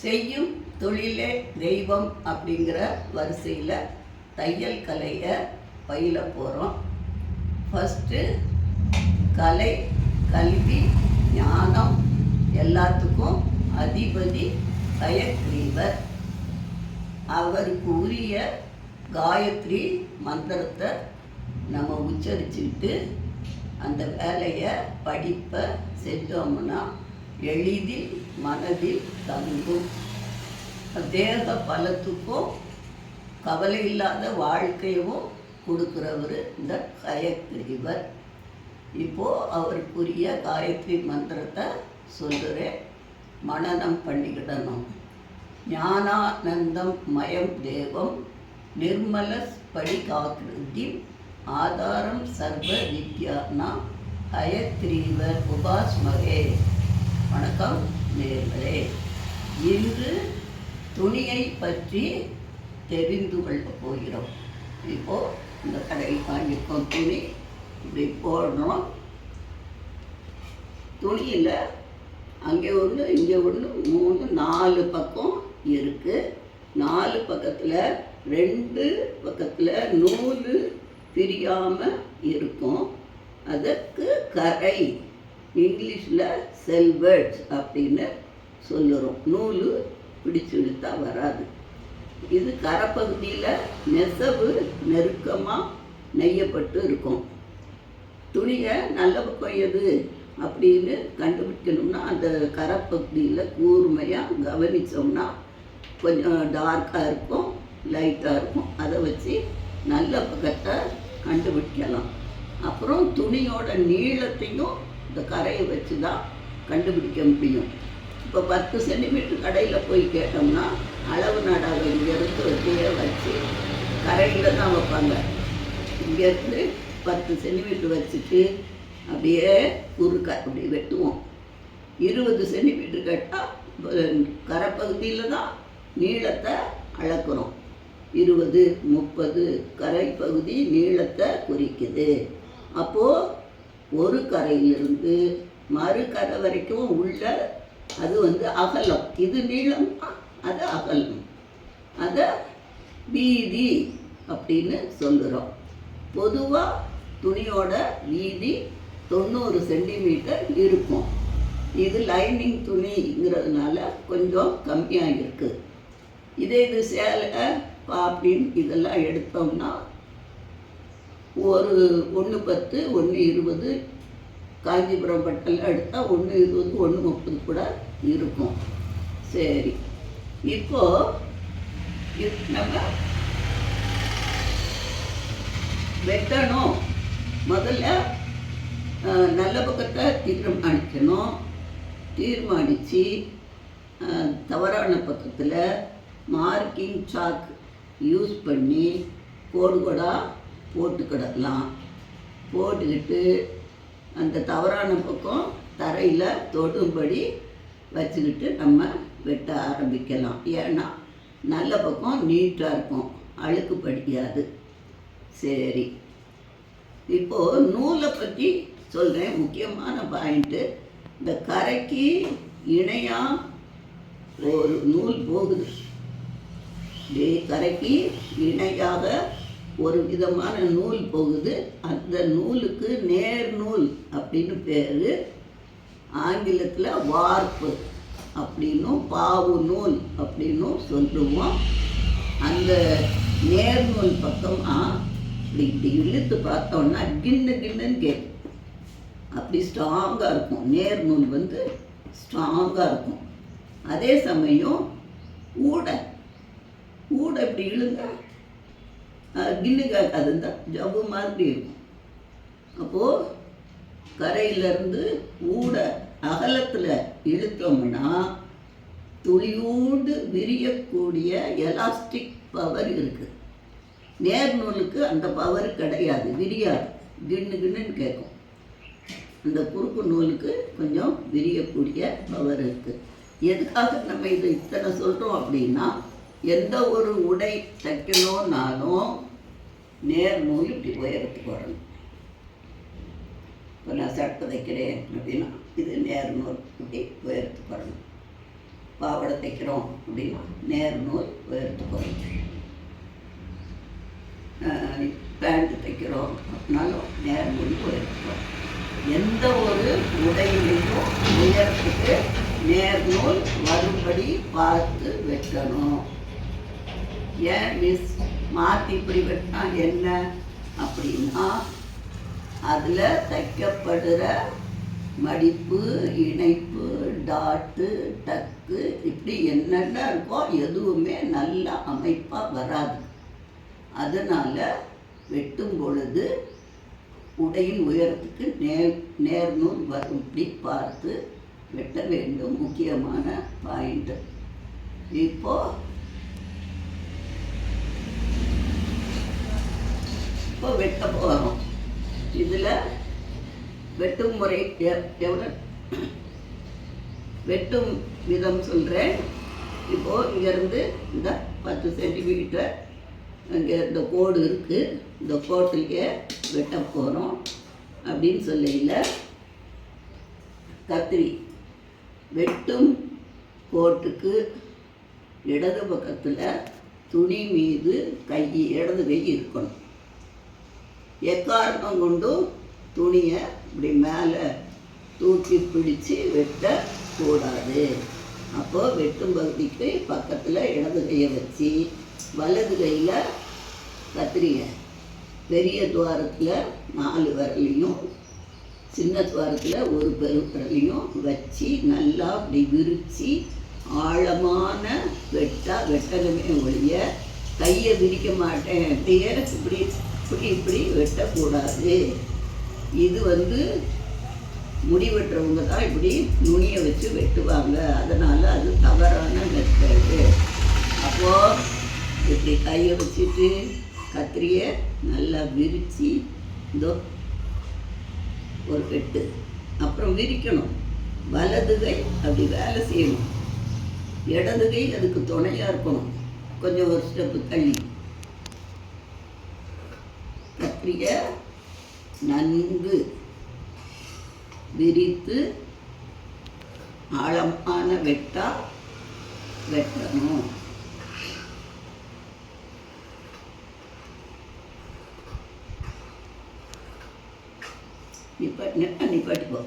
செய்யும் தொழிலே தெய்வம் அப்படிங்கிற வரிசையில் தையல் கலையை பயில போகிறோம். ஃபஸ்ட்டு கலை, கல்வி, ஞானம் எல்லாத்துக்கும் அதிபதி ஹயக்ரீவர். அவருக்கு உரிய காயத்ரி மந்திரத்தை நம்ம உச்சரிச்சுக்கிட்டு அந்த வேலையை படிப்பை செஞ்சோம்னா எளிதில் மனதில் தங்கும். தேக பலத்துக்கும் கவலை இல்லாத வாழ்க்கையும் கொடுக்குறவர் இந்த ஹயக்ரீவர். இப்போது அவருக்குரிய காயத்ரி மந்திரத்தை சொல்கிறேன், மனனம் பண்ணிக்கிடணும். ஞானானந்தம் மயம் தேவம் நிர்மல ஸ்படிகாகிருதி ஆதாரம் சர்வ வித்யானா ஹயக்ரீவர் உபாஸ்மகே. வணக்கம் நேயர்களே. இன்று துணியை பற்றி தெரிந்து கொள்ள போகிறோம். இப்போது இந்த கடையில் வாங்கியிருக்கோம் துணி, இப்படி போடுறோம். துணியில் அங்கே ஒன்று இங்கே ஒன்று 3 4 பக்கம் இருக்குது. 4 பக்கத்தில் 2 பக்கத்தில் நூல் பிரியாமல் இருக்கும். அதற்கு கரை, இங்கிலீஷில் செல்வர்ட்ஸ் அப்படின்னு சொல்லுறோம். நூல் பிடிச்சு இழுத்தா வராது. இது கரைப்பகுதியில் நெசவு நெருக்கமாக நெய்யப்பட்டு இருக்கும். துணியை நல்ல பக்கம் எது அப்படின்னு கண்டுபிடிக்கணும்னா அந்த கரைப்பகுதியில் கூர்மையாக கவனித்தோம்னா கொஞ்சம் டார்க்காக இருக்கும், லைட்டாக இருக்கும். அதை வச்சு நல்ல பக்கத்தை கண்டுபிடிக்கலாம். அப்புறம் துணியோட நீளத்தையும் இந்த கரையை வச்சு தான் கண்டுபிடிக்க முடியும். இப்போ 10 சென்டிமீட்டர் கடையில் போய் கேட்டோம்னா அளவு நாடாக இங்கேருந்து வட்டியை வச்சு கரையில் தான் வைப்பாங்க. இங்கேருந்து 10 சென்டிமீட்டர் வச்சுட்டு அப்படியே குறுக்க அப்படி வெட்டுவோம். 20 சென்டிமீட்டர் கேட்டால் கரைப்பகுதியில் தான் நீளத்தை அளக்குறோம். 20, 30 கரைப்பகுதி நீளத்தை குறிக்குது. அப்போது ஒரு கரையிலிருந்து மறு கரை வரைக்கும் உள்ள அது அகலம். இது நீளம், அது அகலம். அதை வீதி அப்படின்னு சொல்லுறோம். பொதுவாக துணியோட வீதி 90 சென்டிமீட்டர் இருக்கும். இது லைனிங் துணிங்கிறதுனால கொஞ்சம் கம்மியாக இருக்குது. இது சேலை பாப்பின் இதெல்லாம் எடுத்தோம்னா ஒரு 110, 120 காஞ்சிபுரம் பட்டெல்லாம் எடுத்தால் 120, 130 கூட இருக்கும். சரி, இப்போது நம்ம வெட்டணும். முதல்ல நல்ல பக்கத்தை தீர்மானிக்கணும். தீர்மானித்து தவறான பக்கத்தில் மார்க்கிங் சாக் யூஸ் பண்ணி கோடாக போட்டுக்கிடலாம். போட்டுக்கிட்டு அந்த தவறான பக்கம் தரையில் தொடும்படி வச்சுக்கிட்டு நம்ம வெட்ட ஆரம்பிக்கலாம். ஏன்னா நல்ல பக்கம் நீட்டாக இருக்கும், அழுக்கு படிக்காது. சரி, இப்போது நூலை பற்றி சொல்கிறேன். முக்கியமான பாயிண்ட்டு, இந்த கரைக்கு இணையாக ஒரு நூல் போகுது. கரைக்கு இணையாக ஒரு விதமான நூல் போகுது. அந்த நூலுக்கு நேர் நூல் அப்படின்னு பேர். ஆங்கிலத்தில் வார்ப்பு அப்படின்னும் பாவு நூல் அப்படின்னும் சொல்லுவோம். அந்த நேர்நூல் பக்கமாக இப்படி இழுத்து பார்த்தோன்னா கின்னு கின்னுன்னு கேட்கும். அப்படி ஸ்ட்ராங்காக இருக்கும். நேர்நூல் ஸ்ட்ராங்காக இருக்கும். அதே சமயம் ஊடை இப்படி இழுங்க கின்னு கேட்காது, இந்த ஜவ்வு மாதிரி இருக்கும். அப்போது கரையிலேருந்து ஊடை அகலத்தில் இழுத்தோம்னா துளியூண்டு விரியக்கூடிய எலாஸ்டிக் பவர் இருக்குது. நேர்நூலுக்கு அந்த பவர் கிடையாது, விரியாது, கின்னுன்னு கேட்கும். அந்த குறுக்கு நூலுக்கு கொஞ்சம் விரியக்கூடிய பவர் இருக்குது. எதுக்காக நம்ம இதை இத்தனை சொல்கிறோம் அப்படின்னா, எந்த ஒரு உடை தைக்கணும்னாலும் நேர்நூல் இப்படி உயரத்துக்கு வரணும். இப்போ நான் சட்டை தைக்கிறேன் அப்படின்னா இது நேர்நூல் இப்படி உயரத்துக்கு வரணும். பாவாடை தைக்கிறோம் அப்படின்னா நேர் நூல் உயரத்துக்கும், பேண்ட் தைக்கிறோம் அப்படின்னாலும் நேர் நூல் உயரத்துக்கும். எந்த ஒரு உடையிலையும் உயரத்துக்கு நேர் நூல் வரும்படி பார்த்து வெட்டணும். ஏன் மிஸ் மாற்றி இப்படி வெட்டினா என்ன அப்படின்னா, அதில் தைக்கப்படுற மடிப்பு, இணைப்பு, டாட்டு, டக்கு இப்படி என்னென்ன இருக்கோ எதுவுமே நல்ல அமைப்பாக வராது. அதனால் வெட்டும் பொழுது உடையின் உயரத்துக்கு நேர்நூல் வரும்படி பார்த்து வெட்ட வேண்டும். முக்கியமான பாயிண்ட். இப்போ வெட்ட போகிறோம். இதில் வெட்டும் முறை எவ்வளோ வெட்டும் விதம் சொல்கிறேன். இப்போது இங்கேருந்து இந்த 10 சென்டிமீட்டர் இங்கே இந்த கோடு இருக்குது, இந்த கோட்டிலேயே வெட்ட போகிறோம் அப்படின்னு சொல்லையில் கத்திரி வெட்டும் கோட்டுக்கு இடது பக்கத்தில் துணி மீது இடது கை இருக்கணும். எக்காரணம் கொண்டும் துணியை இப்படி மேலே தூக்கி பிடிச்சி வெட்டக்கூடாது. அப்போது வெட்டும் பகுதிக்கு பக்கத்தில் இடது கையை வச்சு வலது கையில் கத்திரியை பெரிய துவாரத்தில் 4 விரலையும் சின்ன துவாரத்தில் ஒரு பெருவிரலையும் வச்சு நல்லா அப்படி விரித்து ஆழமான வெட்டணுமே ஒழிய கையை விரிக்க மாட்டேன், அப்படியே இப்படி வெட்டக்கூடாது. இது முடி வெட்டுறவங்க தான் இப்படி நுனியை வச்சு வெட்டுவாங்க. அதனால் அது தவறான மெத்தடு. அப்போது இப்படி கையை வச்சுட்டு கத்திரியை நல்லா விரித்து இதோ ஒரு வெட்டு, அப்புறம் விரிக்கணும். வலது கை அப்படி வேலை செய்யணும், இடது கை அதுக்கு துணையாக இருக்கணும். கொஞ்சம் ஒரு ஸ்டெப்பு தள்ளி கத்திரியை நன்கு விரித்து ஆழமான வெட்டணும். நிப்பாட்டிப்போ